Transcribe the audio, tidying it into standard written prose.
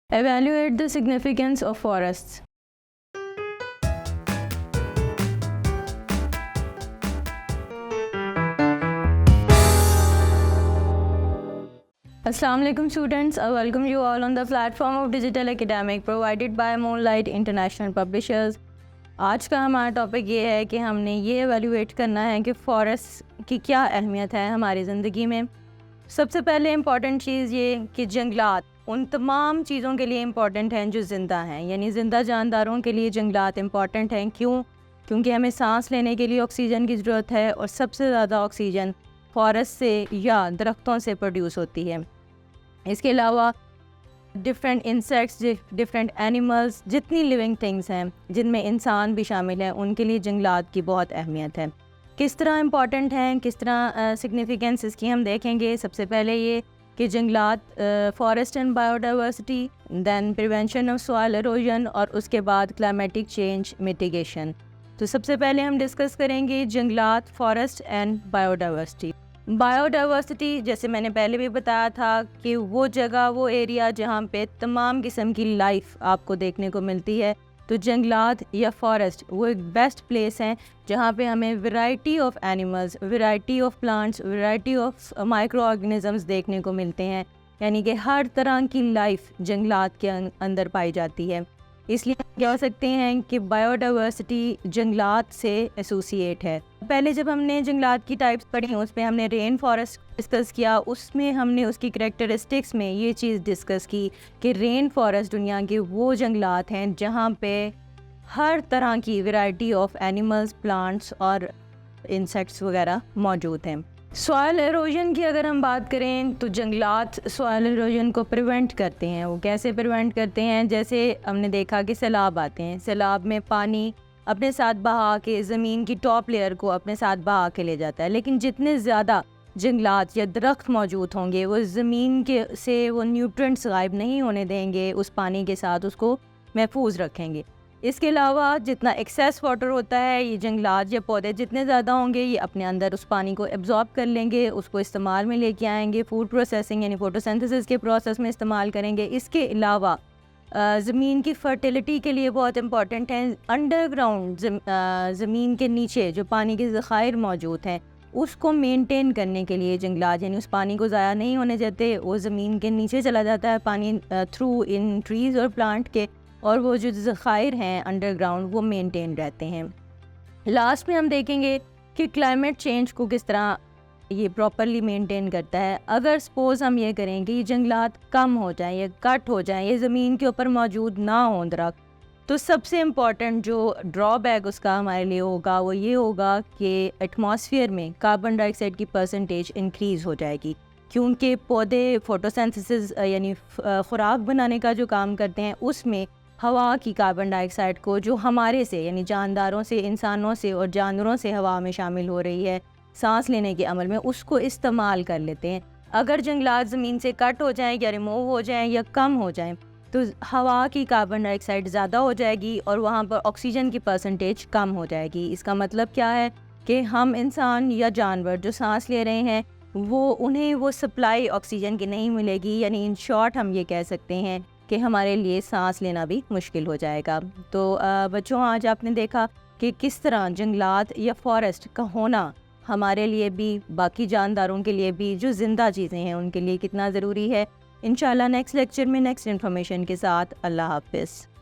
Evaluate the significance of forests. Assalamu alaikum students, I welcome you all on the platform of Digital Academic provided by Moonlight International Publishers. आज का हमारा topic ये है कि हमने ये एवेल्यूएट करना है कि फ़ॉरेस्ट की क्या अहमियत है हमारी ज़िंदगी में। सबसे पहले इम्पॉर्टेंट चीज़ ये कि जंगलात उन तमाम चीज़ों के लिए इम्पॉर्टेंट हैं जो ज़िंदा हैं, यानी ज़िंदा जानदारों के लिए जंगलात इम्पॉर्टेंट हैं। क्यों? क्योंकि हमें सांस लेने के लिए ऑक्सीजन की ज़रूरत है और सबसे ज़्यादा ऑक्सीजन फॉरेस्ट से या दरख्तों से प्रोड्यूस होती है। इसके अलावा डिफरेंट इंसेक्ट्स, डिफरेंट एनिमल्स, जितनी लिविंग थिंग्स हैं जिनमें इंसान भी शामिल है, उनके लिए जंगलात की बहुत अहमियत है। किस तरह इम्पॉर्टेंट हैं, किस तरह सिग्निफिकेंस इसकी हम देखेंगे। सबसे पहले ये कि जंगलात forest and biodiversity, than prevention of soil erosion और उसके बाद क्लाइमेटिक चेंज मिटिगेशन। तो सबसे पहले हम डिस्कस करेंगे जंगलात, फॉरेस्ट एंड बायोडाइवर्सिटी। बायोडाइवर्सिटी, जैसे मैंने पहले भी बताया था कि वो जगह, वो एरिया जहाँ पे तमाम किस्म की लाइफ आपको देखने को मिलती है। तो जंगलात या फॉरेस्ट वो एक बेस्ट प्लेस हैं जहाँ पे हमें variety of animals, variety of plants, variety of micro organisms देखने को मिलते हैं। यानी कि हर तरह की लाइफ जंगलात के अंदर पाई जाती है। इसलिए कह सकते हैं कि बायोडाइवर्सिटी जंगलात से एसोसिएट है। पहले जब हमने जंगलात की टाइप्स पढ़ी, उसमें हमने रेन फॉरेस्ट डिस्कस किया, उसमें हमने उसकी करैक्टरिस्टिक्स में ये चीज़ डिस्कस की कि रेन फॉरेस्ट दुनिया के वो जंगलात हैं जहाँ पे हर तरह की वैरायटी ऑफ एनिमल्स, प्लांट्स और इंसेक्ट्स वगैरह मौजूद हैं। सॉइल एरोजन की अगर हम बात करें तो जंगलात सॉइल एरोजन को प्रिवेंट करते हैं। वो कैसे प्रिवेंट करते हैं? जैसे हमने देखा कि सैलाब आते हैं, सैलाब में पानी अपने साथ बहा के ज़मीन की टॉप लेयर को अपने साथ बहा के ले जाता है। लेकिन जितने ज़्यादा जंगलात या दरख्त मौजूद होंगे वो ज़मीन के से वो न्यूट्रिएंट्स गायब नहीं होने देंगे, उस पानी के साथ उसको महफूज रखेंगे। इसके अलावा जितना एक्सेस वाटर होता है, ये जंगलात या पौधे जितने ज़्यादा होंगे ये अपने अंदर उस पानी को एब्जॉर्ब कर लेंगे, उसको इस्तेमाल में लेके आएंगे, फूड प्रोसेसिंग यानी फोटोसिंथेसिस के प्रोसेस में इस्तेमाल करेंगे। इसके अलावा ज़मीन की फर्टिलिटी के लिए बहुत इंपॉर्टेंट है। अंडरग्राउंड ज़मीन के नीचे जो पानी के ज़खायर मौजूद हैं उसको मेंटेन करने के लिए जंगलात, यानी उस पानी को ज़ाया नहीं होने देते, वो ज़मीन के नीचे चला जाता है पानी थ्रू इन ट्रीज़ और प्लांट के, और वो जो ज़खायर हैं अंडरग्राउंड वो मेंटेन रहते हैं। लास्ट में हम देखेंगे कि क्लाइमेट चेंज को किस तरह ये प्रॉपरली मेंटेन करता है। अगर सपोज़ हम ये करें कि ये जंगलात कम हो जाएं या कट हो जाएं, ये ज़मीन के ऊपर मौजूद ना हो दरख्त, तो सबसे इम्पॉर्टेंट जो ड्रॉबैक उसका हमारे लिए होगा वो ये होगा कि एटमॉस्फेयर में कार्बन डाइऑक्साइड की परसेंटेज इंक्रीज़ हो जाएगी। क्योंकि पौधे फोटोसिंथेसिस यानी खुराक बनाने का जो काम करते हैं, उसमें हवा की कार्बन डाइऑक्साइड को जो हमारे से यानी जानदारों से, इंसानों से और जानवरों से हवा में शामिल हो रही है सांस लेने के अमल में, उसको इस्तेमाल कर लेते हैं। अगर जंगलात ज़मीन से कट हो जाएं या रिमूव हो जाएं या कम हो जाएं तो हवा की कार्बन डाइऑक्साइड ज़्यादा हो जाएगी और वहाँ पर ऑक्सीजन की परसेंटेज कम हो जाएगी। इसका मतलब क्या है कि हम इंसान या जानवर जो सांस ले रहे हैं उन्हें वो सप्लाई ऑक्सीजन की नहीं मिलेगी। यानी इन शॉर्ट हम ये कह सकते हैं कि हमारे लिए सांस लेना भी मुश्किल हो जाएगा। तो बच्चों, आज आपने देखा कि किस तरह जंगलात या फॉरेस्ट का होना हमारे लिए भी, बाकी जानदारों के लिए भी, जो ज़िंदा चीज़ें हैं उनके लिए कितना ज़रूरी है। इंशाल्लाह नेक्स्ट लेक्चर में नेक्स्ट इन्फॉर्मेशन के साथ। अल्लाह हाफ़िज़।